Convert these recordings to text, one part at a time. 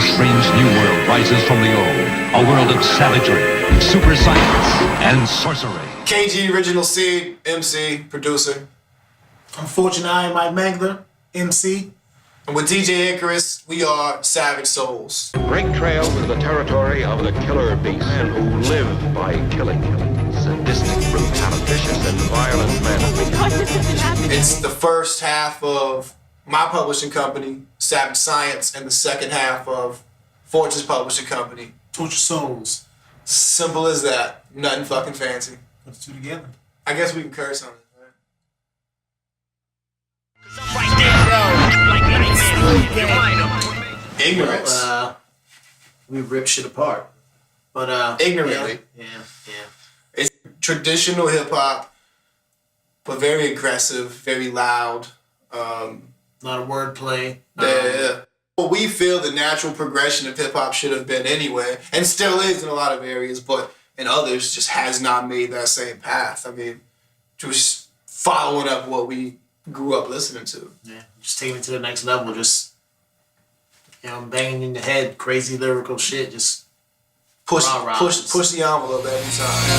A strange new world rises from the old. A world of savagery, super science, and sorcery. KG, Original Seed, MC, producer. Unfortunately, I am Mike Mangler, MC. And with DJ Icarus, we are Savage Souls. Break trail to the territory of the killer beast. Men who live by killing. Sadistic, brutalicious, and violent men. It's the first half of my publishing company, Savage Science, and the second half of Fortune's publishing company, Torture Souls. Simple as that. Nothing fucking fancy. Put the two together. I guess we can curse on it, right? Ignorance. We rip shit apart. But ignorantly. Yeah. It's traditional hip hop, but very aggressive, very loud. A lot of wordplay. Yeah. What we feel the natural progression of hip hop should have been anyway, and still is in a lot of areas, but in others just has not made that same path. I mean, just following up what we grew up listening to. Yeah, just taking it to the next level. Just, banging in the head, crazy lyrical shit. Just push the envelope every time.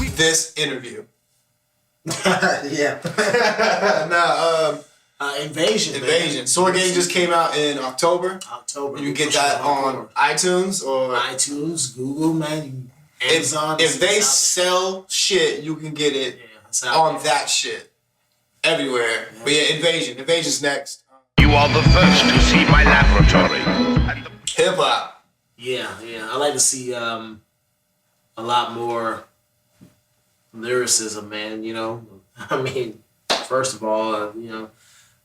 And this interview. Yeah. Invasion. Sword Gang just came out in October. You can get that on iTunes or iTunes, Google, man. Amazon. If they sell shit, you can get it on that shit everywhere. Yeah. But yeah, Invasion's next. You are the first to see my laboratory. Hip hop. Yeah. I like to see a lot more lyricism, man. I mean, first of all, a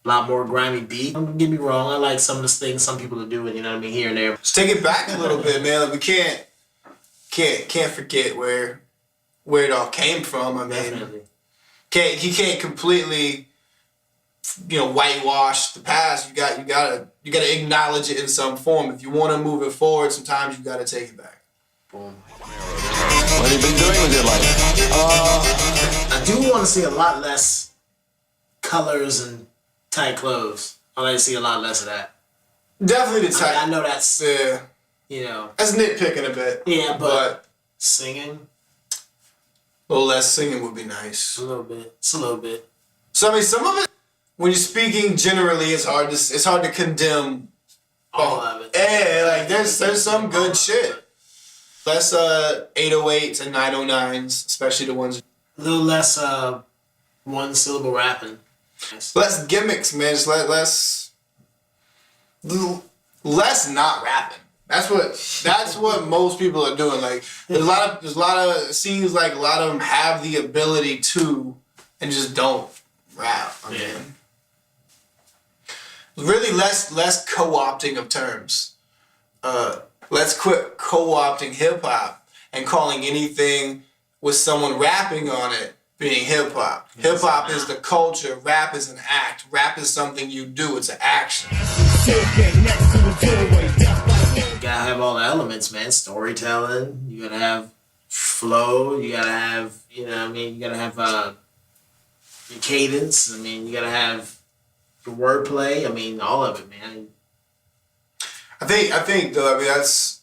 lot more grimy beat. Don't get me wrong, I like some of the things some people are doing, here and there. Just take it back a little bit, man. Like, we can't forget where it all came from. I mean, Definitely. You can't completely whitewash the past. You gotta acknowledge it in some form. If you want to move it forward, sometimes you gotta take it back. Boom. What have you been doing with your life? I do want to see a lot less colors and tight clothes. I like to see a lot less of that. Definitely the tight. I know that's that's nitpicking a bit. Yeah, but singing. A little less singing would be nice. A little bit. So I mean, some of it, when you're speaking generally, it's hard to condemn all of it. Yeah, like there's some good shit. Less 808s and 909s, especially the ones. A little less one syllable rapping. Less gimmicks, man. Just less not rapping. That's what most people are doing. Like there's a lot of it seems like a lot of them have the ability to and just don't rap. I mean, really less co-opting of terms. Let's quit co-opting hip hop and calling anything with someone rapping on it being hip hop. Hip hop is the culture. Rap is an act. Rap is something you do. It's an action. You gotta have all the elements, man. Storytelling. You gotta have flow. You gotta have, you gotta have your cadence. You gotta have your wordplay. All of it, man. I think though, that's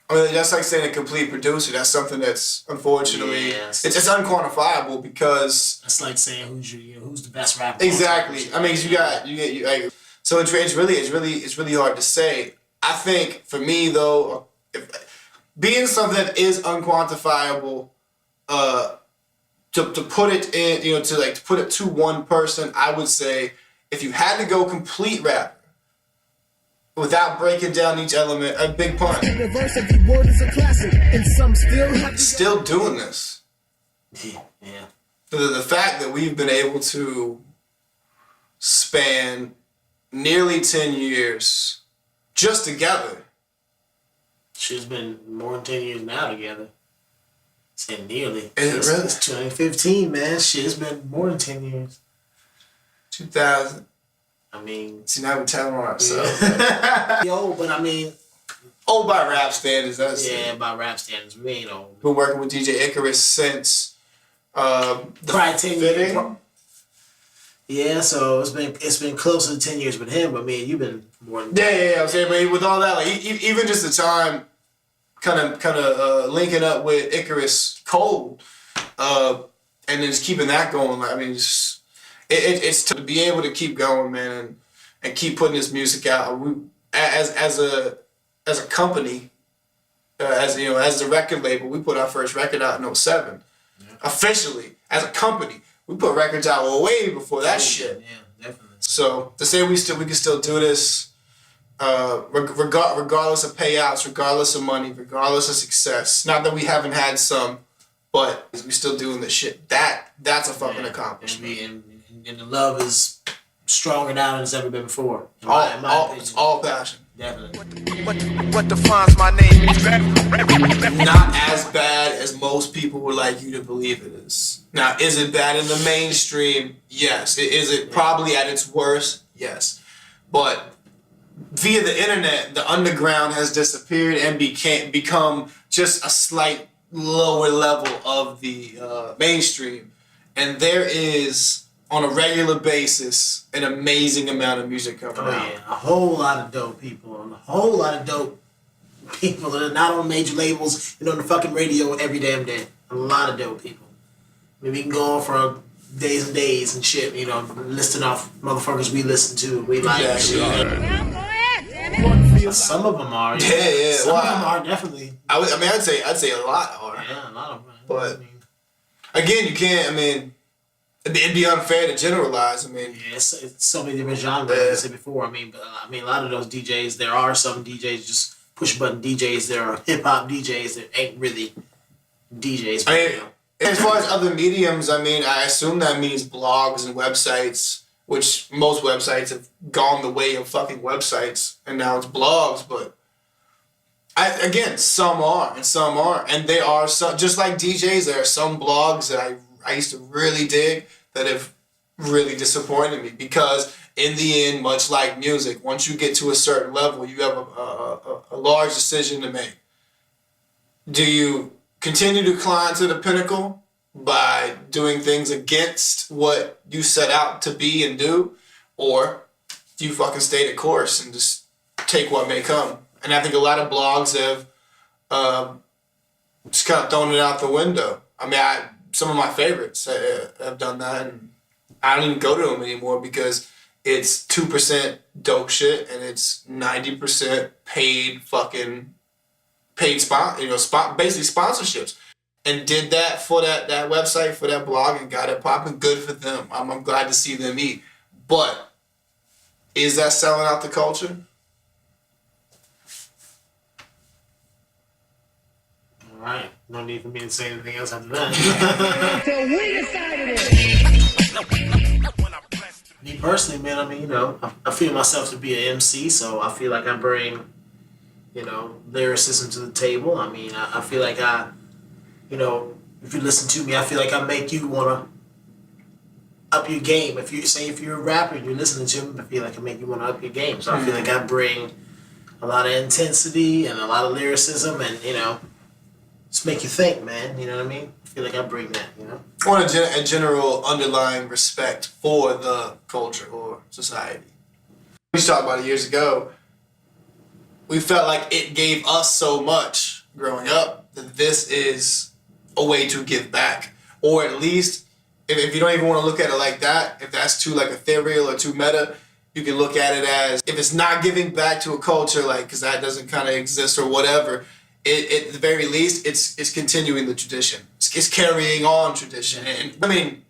like saying a complete producer. That's something that's unfortunately it's unquantifiable because it's like saying who's the best rapper. Exactly. So it's really hard to say. I think for me though, being something that is unquantifiable, to put it in, to put it to one person, I would say if you had to go complete rapper without breaking down each element, a Big Pun. Still doing this. Yeah. The fact that we've been able to span nearly 10 years just together. She's been more than 10 years now together. Said nearly. Is it really? It's 2015, man. Shit's been more than 10 years. 2000. See, now we're telling on ourselves. Old by rap standards. By rap standards. We ain't old. Been working with DJ Icarus since probably 10 years. Yeah, so it's been closer to 10 years with him, but man, you've been more than Yeah. I'm saying, but with all that, like even just the time, kind of linking up with Icarus Cold, and then just keeping that going. Like, I mean, it's to be able to keep going, man, and keep putting this music out. We as a company, as the record label, we put our first record out in 07. Yeah. Officially, as a company, we put records out way before that shit. Yeah, definitely. So to say we can still do this, regardless of payouts, regardless of money, regardless of success. Not that we haven't had some, but we still doing this shit. That's a fucking accomplishment. And the love is stronger now than it's ever been before. It's all passion. Definitely. What defines my name? Not as bad as most people would like you to believe it is. Now, is it bad in the mainstream? Yes. Is it probably at its worst? Yes. But via the internet, the underground has disappeared and become just a slight lower level of the mainstream. And there is, on a regular basis, an amazing amount of music coming out. Yeah, a whole lot of dope people, and a whole lot of dope people that are not on major labels and on the fucking radio every damn day. A lot of dope people. I mean, we can go on for days and days and shit, listing off motherfuckers we listen to, we like and shit. Some of them are. Yeah. Some of them are definitely. I'd say a lot are. Yeah, a lot of them. But again, you can't. It'd be unfair to generalize. Yeah, it's so many different genres. Like I said before. A lot of those DJs. There are some DJs just push button DJs. There are hip hop DJs that ain't really DJs. But, as far as other mediums, I assume that means blogs and websites, which most websites have gone the way of fucking websites, and now it's blogs. But some are and some aren't, and there are some, just like DJs. There are some blogs that I used to really dig that have really disappointed me, because in the end, much like music, once you get to a certain level, you have a large decision to make. Do you continue to climb to the pinnacle by doing things against what you set out to be and do, or do you fucking stay the course and just take what may come? And I think a lot of blogs have just kind of thrown it out the window. Some of my favorites have done that, and I don't even go to them anymore because it's 2% dope shit and it's 90% paid basically sponsorships. And did that for that website, for that blog, and got it popping. Good for them. I'm glad to see them eat. But is that selling out the culture? Alright, no need for me to say anything else after that. So we decided it. Me personally, man, I feel myself to be an MC, so I feel like I bring, lyricism to the table. I feel like if you listen to me, I feel like I make you want to up your game. If you're a rapper and you're listening to me, I feel like I make you want to up your game. So I feel like I bring a lot of intensity and a lot of lyricism and, just make you think, man. You know what I mean? I feel like I bring that, Or a general underlying respect for the culture or society. We talked about it years ago. We felt like it gave us so much growing up that this is a way to give back. Or at least, if you don't even want to look at it like that, if that's too ethereal or too meta, you can look at it as, if it's not giving back to a culture, because that doesn't kind of exist or whatever, at the very least, it's continuing the tradition. It's carrying on tradition. And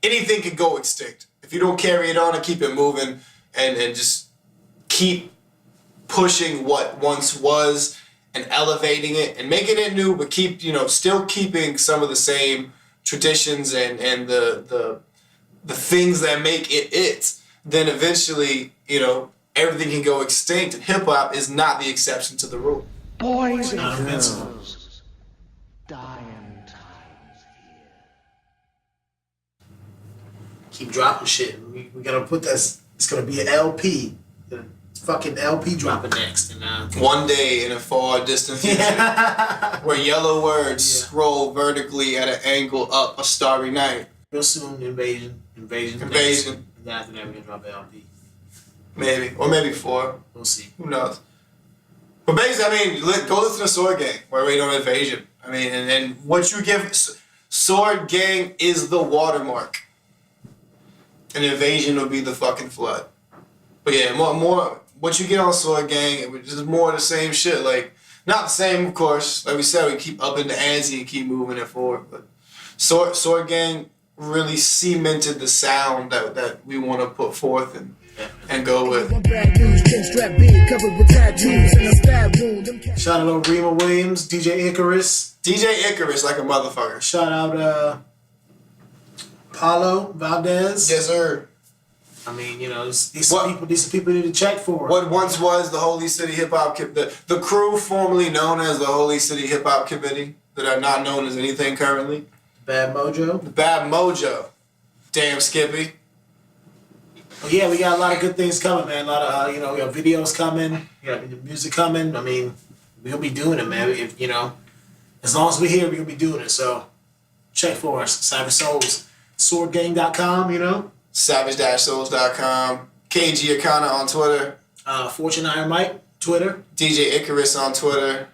anything can go extinct. If you don't carry it on and keep it moving and just keep pushing what once was and elevating it and making it new, but keep, still keeping some of the same traditions and the things that make it, then eventually, everything can go extinct. And hip hop is not the exception to the rule. Boys and Not invincible. girls, dying times here. Keep dropping shit. We gotta put this. It's gonna be an LP. Fucking LP dropping next. And One day in a far distant future, where yellow words scroll vertically at an angle up a starry night. real soon, invasion. Invasion. And Then after that, we're gonna drop an LP. Maybe. Or maybe 4. We'll see. Who knows? But basically, I mean, go listen to Sword Gang. We're waiting on Invasion. I mean, and what you give... Sword Gang is the watermark. And Invasion will be the fucking flood. But yeah, more what you get on Sword Gang, it was just more of the same shit. Like, not the same, of course. Like we said, we keep upping the ante and keep moving it forward. But Sword Gang really cemented the sound that we want to put forth and go with. Shout out to Rima Williams, DJ Icarus. DJ Icarus like a motherfucker. Shout out Paulo Valdez. Yes, sir. I mean, you know, these people need to check for. What once was the Holy City Hip Hop the crew formerly known as the Holy City Hip Hop Committee that are not known as anything currently. Bad Mojo. The Bad Mojo. Damn Skippy. Well, yeah, we got a lot of good things coming, man. A lot of we got videos coming, we got music coming. I mean, we'll be doing it, man. If as long as we're here, we'll be doing it. So check for us. Savage Souls, swordgang.com, Savage-souls.com. KG Akana on Twitter. Fortune Iron Mike, Twitter. DJ Icarus on Twitter.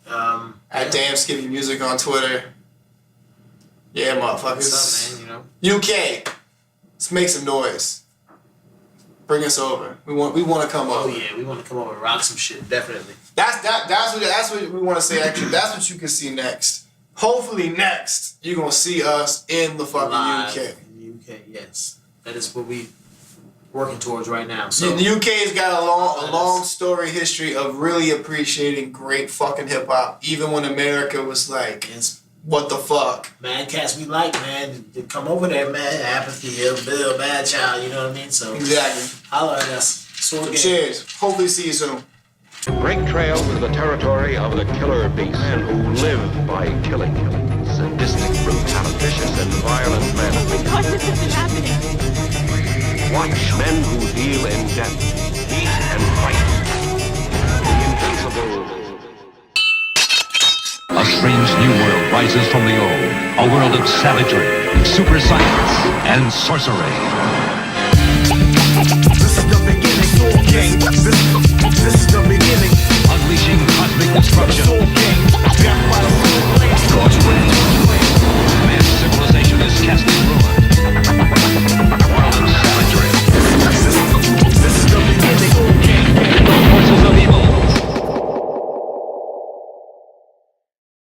At Damn Skippy Music on Twitter. Yeah, motherfuckers. What's up, man? UK. Let's make some noise. Bring us over. We want to come over. Oh yeah, we want to come over and rock some shit, definitely. That's what we want to say. Actually, that's what you can see next. Hopefully, next you're gonna see us in the fucking Live UK. In the UK, yes, that is what we working towards right now. So The UK's got a long story history of really appreciating great fucking hip hop, even when America was like, what the fuck? Mad cats we like, man. To come over there, man. Apathy, Bill, Bad Child, you know what I mean? So Exactly. holla at us. Sword Gang. Cheers. Hopefully see you soon. Break trail is the territory of the killer beast, men who live by killing. Sadistic, brutal, vicious, and violent men. God, this isn't happening. Watch men who deal in death, eat and fight. The invincible. A strange new world rises from the old. A world of savagery, super science, and sorcery. This is the beginning, Sword Gang. This is the beginning. Unleashing cosmic destruction. Sword Gang. Back by the sword blade, scorch with